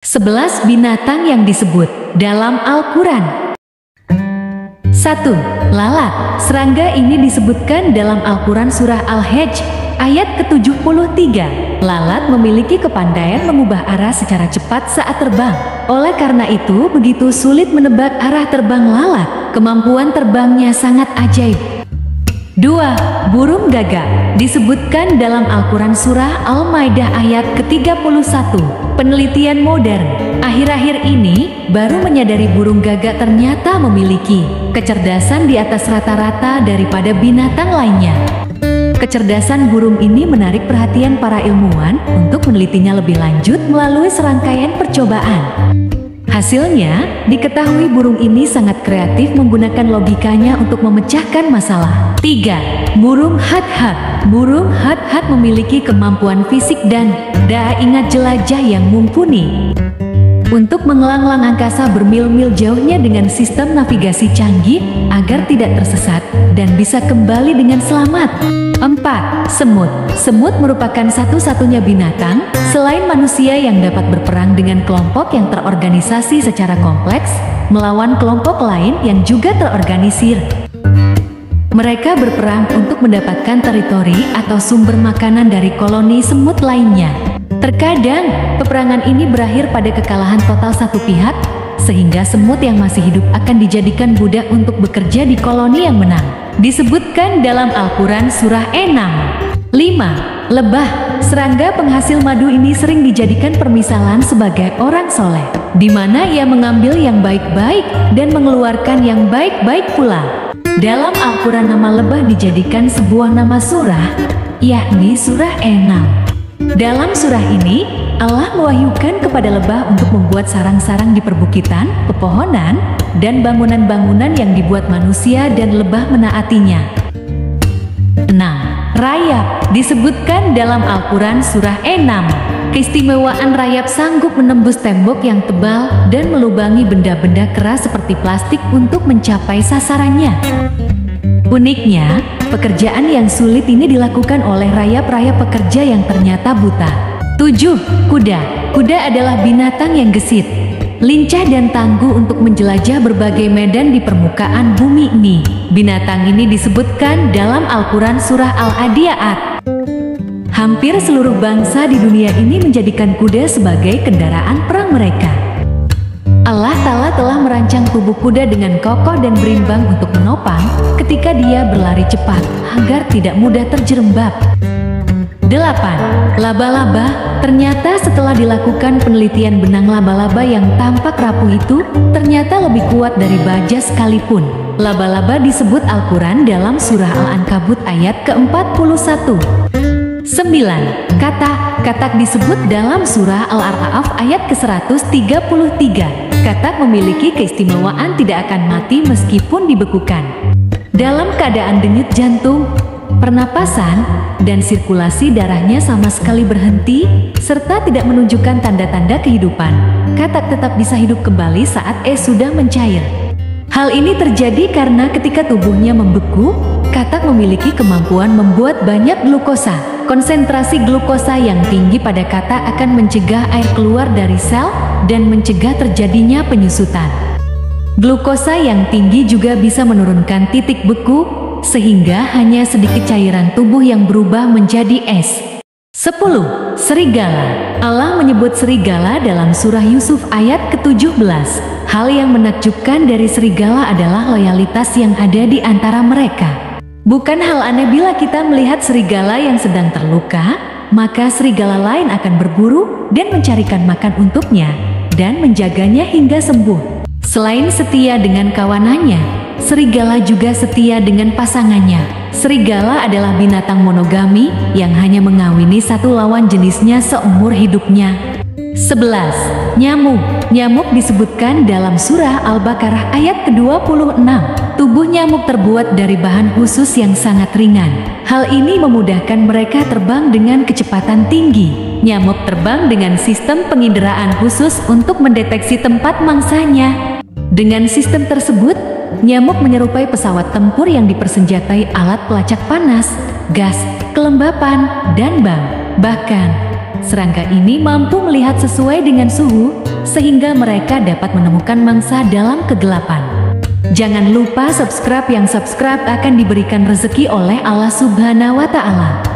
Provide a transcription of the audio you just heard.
11 binatang yang disebut dalam Al-Quran. 1. Lalat. Serangga ini disebutkan dalam Al-Quran surah Al-Hajj ayat ke-73. Lalat memiliki kepandaian mengubah arah secara cepat saat terbang. Oleh karena itu, begitu sulit menebak arah terbang lalat. Kemampuan terbangnya sangat ajaib. 2. Burung gagak. Disebutkan dalam Al-Quran surah Al-Maidah ayat ke-31. Penelitian modern akhir-akhir ini baru menyadari burung gagak ternyata memiliki kecerdasan di atas rata-rata daripada binatang lainnya. Kecerdasan burung ini menarik perhatian para ilmuwan untuk menelitinya lebih lanjut melalui serangkaian percobaan. Hasilnya, diketahui burung ini sangat kreatif menggunakan logikanya untuk memecahkan masalah. 3. Burung hadhad. Burung hadhad memiliki kemampuan fisik dan daya ingat jelajah yang mumpuni untuk mengelanglang angkasa bermil-mil jauhnya dengan sistem navigasi canggih agar tidak tersesat dan bisa kembali dengan selamat. 4. Semut. Semut merupakan satu-satunya binatang selain manusia yang dapat berperang dengan kelompok yang terorganisasi secara kompleks melawan kelompok lain yang juga terorganisir. Mereka berperang untuk mendapatkan teritori atau sumber makanan dari koloni semut lainnya. Terkadang, peperangan ini berakhir pada kekalahan total satu pihak, sehingga semut yang masih hidup akan dijadikan budak untuk bekerja di koloni yang menang. Disebutkan dalam Al-Quran surah An-Naml. 5. Lebah. Serangga penghasil madu ini sering dijadikan permisalan sebagai orang soleh, di mana ia mengambil yang baik-baik dan mengeluarkan yang baik-baik pula. Dalam Al-Quran nama lebah dijadikan sebuah nama surah, yakni surah An-Naml. Dalam surah ini, Allah mewahyukan kepada lebah untuk membuat sarang-sarang di perbukitan, pepohonan, dan bangunan-bangunan yang dibuat manusia dan lebah menaatinya. 6. Rayap. Disebutkan dalam Al-Quran surah An-Naml. Keistimewaan rayap sanggup menembus tembok yang tebal dan melubangi benda-benda keras seperti plastik untuk mencapai sasarannya. Uniknya, pekerjaan yang sulit ini dilakukan oleh rayap-rayap pekerja yang ternyata buta. 7. Kuda. Kuda adalah binatang yang gesit, lincah dan tangguh untuk menjelajah berbagai medan di permukaan bumi ini. Binatang ini disebutkan dalam Al-Quran surah Al-Adiyat. Hampir seluruh bangsa di dunia ini menjadikan kuda sebagai kendaraan perang mereka. Allah Ta'ala telah merancang tubuh kuda dengan kokoh dan berimbang untuk menopang ketika dia berlari cepat agar tidak mudah terjerembab. 8. Laba-laba. Ternyata setelah dilakukan penelitian, benang laba-laba yang tampak rapuh itu ternyata lebih kuat dari baja sekalipun. Laba-laba disebut Al-Quran dalam surah Al-Ankabut ayat ke-41. 9. Katak. Katak disebut dalam surah Al-A'raf ayat ke-133. Katak memiliki keistimewaan tidak akan mati meskipun dibekukan. Dalam keadaan denyut jantung, pernapasan, dan sirkulasi darahnya sama sekali berhenti, serta tidak menunjukkan tanda-tanda kehidupan, katak tetap bisa hidup kembali saat sudah mencair. Hal ini terjadi karena ketika tubuhnya membeku, katak memiliki kemampuan membuat banyak glukosa. Konsentrasi glukosa yang tinggi pada katak akan mencegah air keluar dari sel dan mencegah terjadinya penyusutan. Glukosa yang tinggi juga bisa menurunkan titik beku, sehingga hanya sedikit cairan tubuh yang berubah menjadi es. 10. Serigala. Allah menyebut serigala dalam surah Yusuf ayat ke-17. Hal yang menakjubkan dari serigala adalah loyalitas yang ada di antara mereka. Bukan hal aneh bila kita melihat serigala yang sedang terluka, maka serigala lain akan berburu dan mencarikan makan untuknya dan menjaganya hingga sembuh. Selain setia dengan kawanannya, serigala juga setia dengan pasangannya. Serigala adalah binatang monogami yang hanya mengawini satu lawan jenisnya seumur hidupnya. 11. Nyamuk. Nyamuk disebutkan dalam surah Al-Baqarah ayat ke-26. Tubuh nyamuk terbuat dari bahan khusus yang sangat ringan. Hal ini memudahkan mereka terbang dengan kecepatan tinggi. Nyamuk terbang dengan sistem penginderaan khusus untuk mendeteksi tempat mangsanya. Dengan sistem tersebut, nyamuk menyerupai pesawat tempur yang dipersenjatai alat pelacak panas, gas, kelembapan, dan bom. Bahkan, Serangga ini mampu melihat sesuai dengan suhu, sehingga mereka dapat menemukan mangsa dalam kegelapan. Jangan lupa subscribe, yang subscribe akan diberikan rezeki oleh Allah Subhanahu wa Ta'ala.